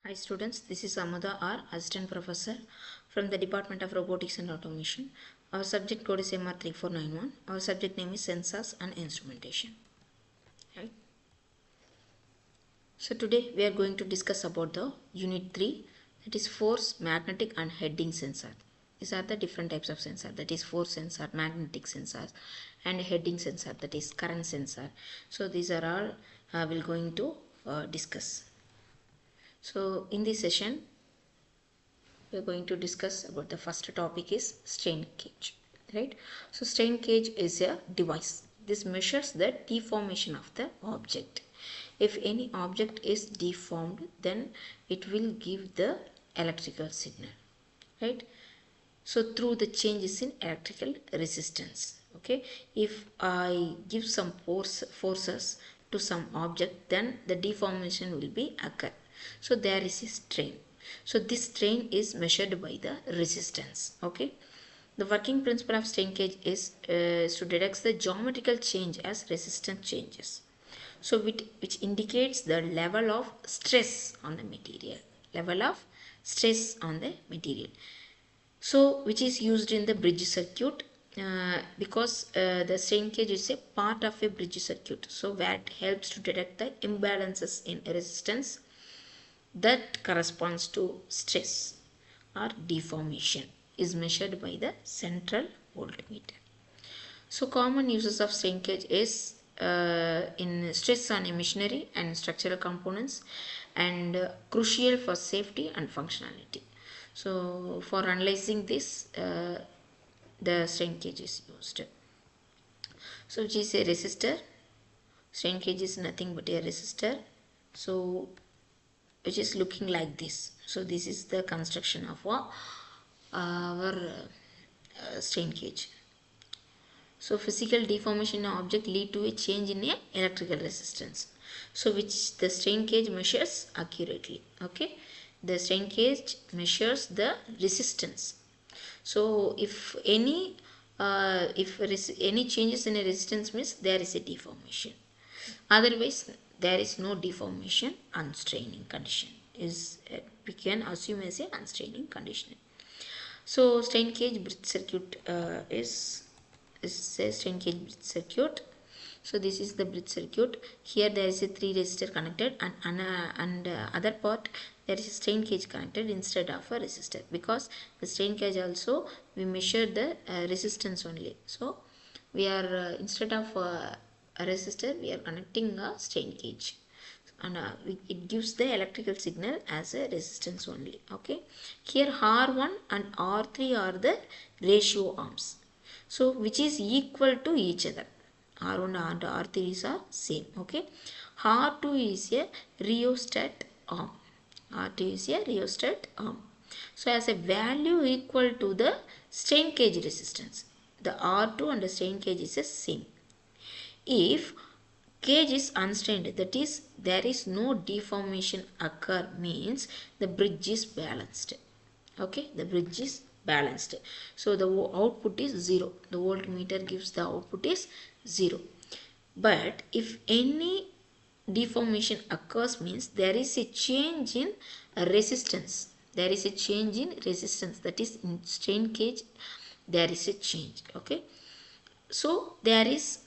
Hi students, this is Amuda R, Assistant Professor from the Department of Robotics and Automation. Our subject code is MR3491. Our subject name is Sensors and Instrumentation. Right? So today we are going to discuss about the Unit 3, that is force, magnetic and heading sensor. These are the different types of sensor, that is force sensor, magnetic sensor and heading sensor, that is current sensor. So these are all we're going to discuss. So in this session we are going to discuss about the first topic is strain gauge, right? So strain gauge is a device. This measures the deformation of the object. If any object is deformed, then it will give the electrical signal, right? So through the changes in electrical resistance. Okay, if I give some forces to some object, then the deformation will be occur. So there is a strain. So this strain is measured by the resistance. Okay, the working principle of strain gauge is to detect the geometrical change as resistance changes. So which indicates the level of stress on the material. Level of stress on the material. So which is used in the bridge circuit because the strain gauge is a part of a bridge circuit, so that helps to detect the imbalances in resistance that corresponds to stress or deformation is measured by the central voltmeter. So common uses of strain gauge is in stress on a machinery and structural components, and crucial for safety and functionality. So for analyzing this, the strain gauge is used. So which is a resistor. Strain gauge is nothing but a resistor. So which is looking like this. So this is the construction of our strain gauge. So physical deformation in an object lead to a change in a electrical resistance. So which the strain gauge measures accurately. Okay, the strain gauge measures the resistance. So if any any changes in a resistance means there is a deformation. Otherwise there is no deformation. Unstraining condition is we can assume as a unstraining condition. So strain gauge bridge circuit is a strain gauge bridge circuit. So this is the bridge circuit. Here there is a 3 resistor connected, and other part there is a strain gauge connected instead of a resistor, because the strain gauge also we measure the resistance only. So we are instead of a resistor we are connecting a strain gauge, and it gives the electrical signal as a resistance only. Okay, here R1 and R3 are the ratio arms, so which is equal to each other. R1 and R3 are same. Okay, R2 is a rheostat arm. R2 is a rheostat arm. So as a value equal to the strain gauge resistance, the R2 and the strain gauge is the same. If gauge is unstrained, that is there is no deformation occur, means the bridge is balanced. Okay, the bridge is balanced. So the output is 0. The voltmeter gives the output is 0. But if any deformation occurs, means there is a change in resistance. There is a change in resistance, that is in strain gauge there is a change. Okay, so there is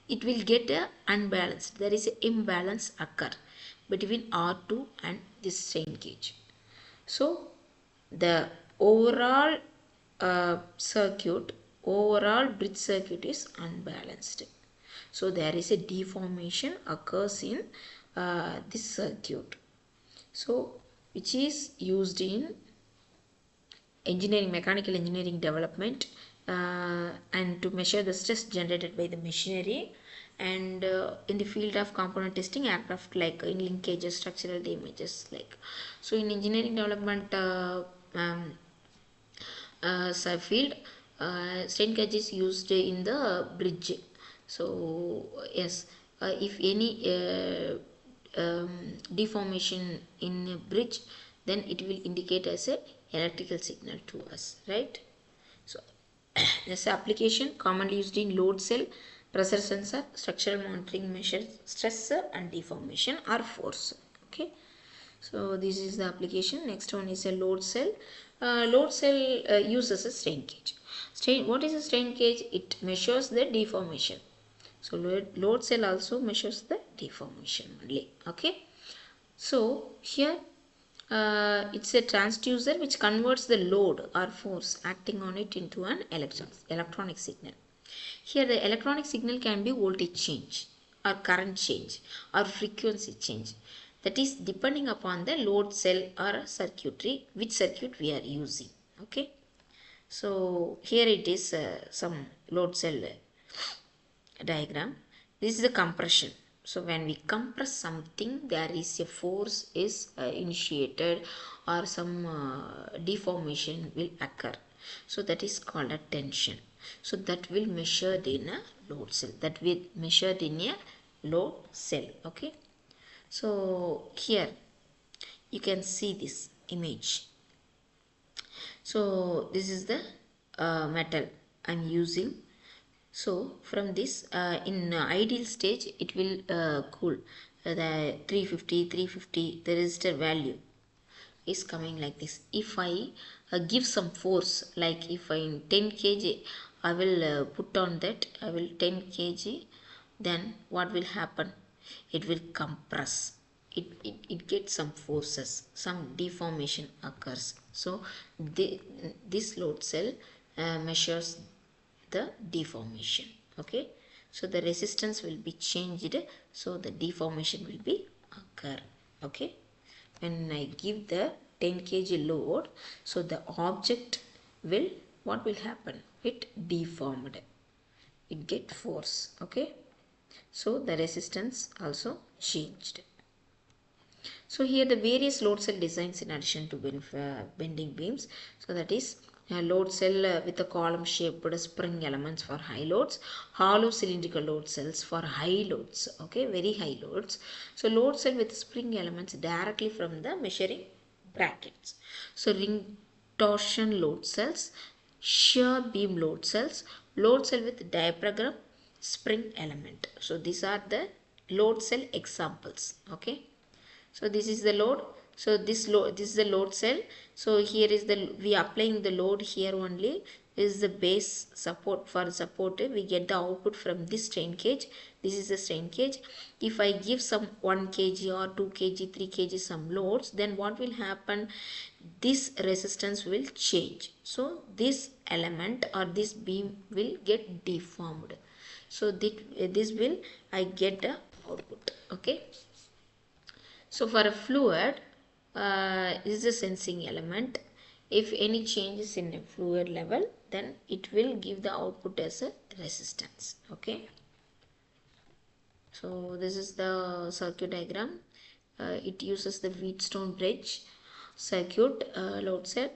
it will get a unbalanced, there is an imbalance occur between R2 and this strain gauge. So the overall overall bridge circuit is unbalanced. So there is a deformation occurs in this circuit. So which is used in engineering, mechanical engineering development, and to measure the stress generated by the machinery, and in the field of component testing aircraft, like in linkages, structural damages, like. So in engineering development field, strain gauge is used in the bridge. So yes, if any deformation in a bridge, then it will indicate as a electrical signal to us, right? So this application commonly used in load cell, pressure sensor, structural monitoring measures stress and deformation or force. Okay, So this is the application. Next one is a load cell. Load cell uses a strain gauge. What is a strain gauge? It measures the deformation. So load cell also measures the deformation only. Okay. So here it's a transducer which converts the load or force acting on it into an electronic signal. Here the electronic signal can be voltage change or current change or frequency change. That is depending upon the load cell or circuitry, which circuit we are using. Okay. So here it is some load cell diagram. This is the compression. So when we compress something, there is a force is initiated or some deformation will occur. So that is called a tension. So that will measured in a load cell. That will measured in a load cell. Okay. So here you can see this image. So this is the metal I'm using. So from this in ideal stage it will cool the 350 the resistor value is coming like this. If I give some force, like if I in 10 kg I will put on that, I will 10 kg, then what will happen? It will compress. It gets some forces, some deformation occurs. So this load cell measures the deformation. Okay. So the resistance will be changed. So the deformation will be occur. Okay. When I give the 10 kg load, so the object will, what will happen? It deformed. It get force. Okay. So the resistance also changed. So here the various load cell designs in addition to bending beams. So that is a load cell with a column shaped spring elements for high loads, hollow cylindrical load cells for high loads, okay, very high loads. So load cell with spring elements directly from the measuring brackets. So ring torsion load cells, shear beam load cells, load cell with diaphragm spring element. So these are the load cell examples. Okay. So this is the load. So this is the load cell. So here is the, we are applying the load here only. This is the base support. For support we get the output from this strain gauge. This is the strain gauge. If I give some 1 kg or 2 kg 3 kg some loads, then what will happen? This resistance will change. So this element or this beam will get deformed. So this will I get the output. Okay. So for a fluid, is a sensing element. If any changes in a fluid level, then it will give the output as a resistance. Okay. So this is the circuit diagram. It uses the Wheatstone bridge circuit load cell.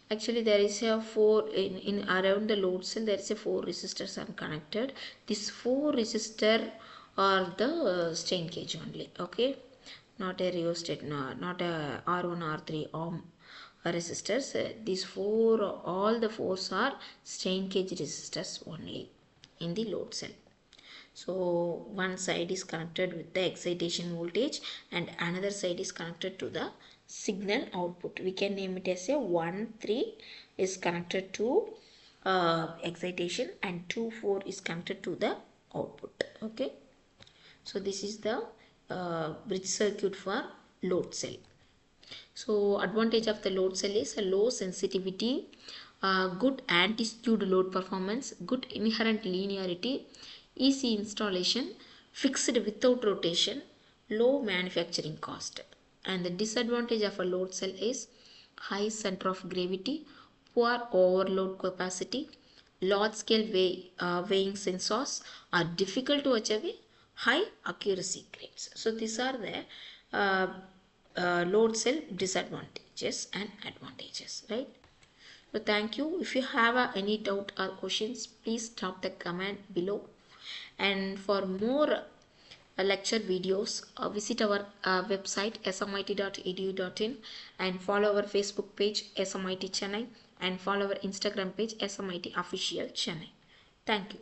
Actually there is a 4 in around the load cell, there is a 4 resistors are connected. These 4 resistor are the strain gauge only. Okay. Not a rheostat, not a R1 R3 ohm resistors. These 4, all the 4s are strain gauge resistors only in the load cell. So one side is connected with the excitation voltage and another side is connected to the signal output. We can name it as a 1 3 is connected to excitation and 2 4 is connected to the output. Okay. So this is the bridge circuit for load cell. So advantage of the load cell is a low sensitivity, good anti-skewed load performance, good inherent linearity, easy installation, fixed without rotation, low manufacturing cost. And the disadvantage of a load cell is high center of gravity, poor overload capacity, large scale weighing sensors are difficult to achieve high accuracy grades. So these are the load cell disadvantages and advantages, right? So thank you. If you have any doubt or questions, please drop the comment below. And for more lecture videos, visit our website smit.edu.in and follow our Facebook page SMIT Chennai and follow our Instagram page SMIT Official Chennai. Thank you.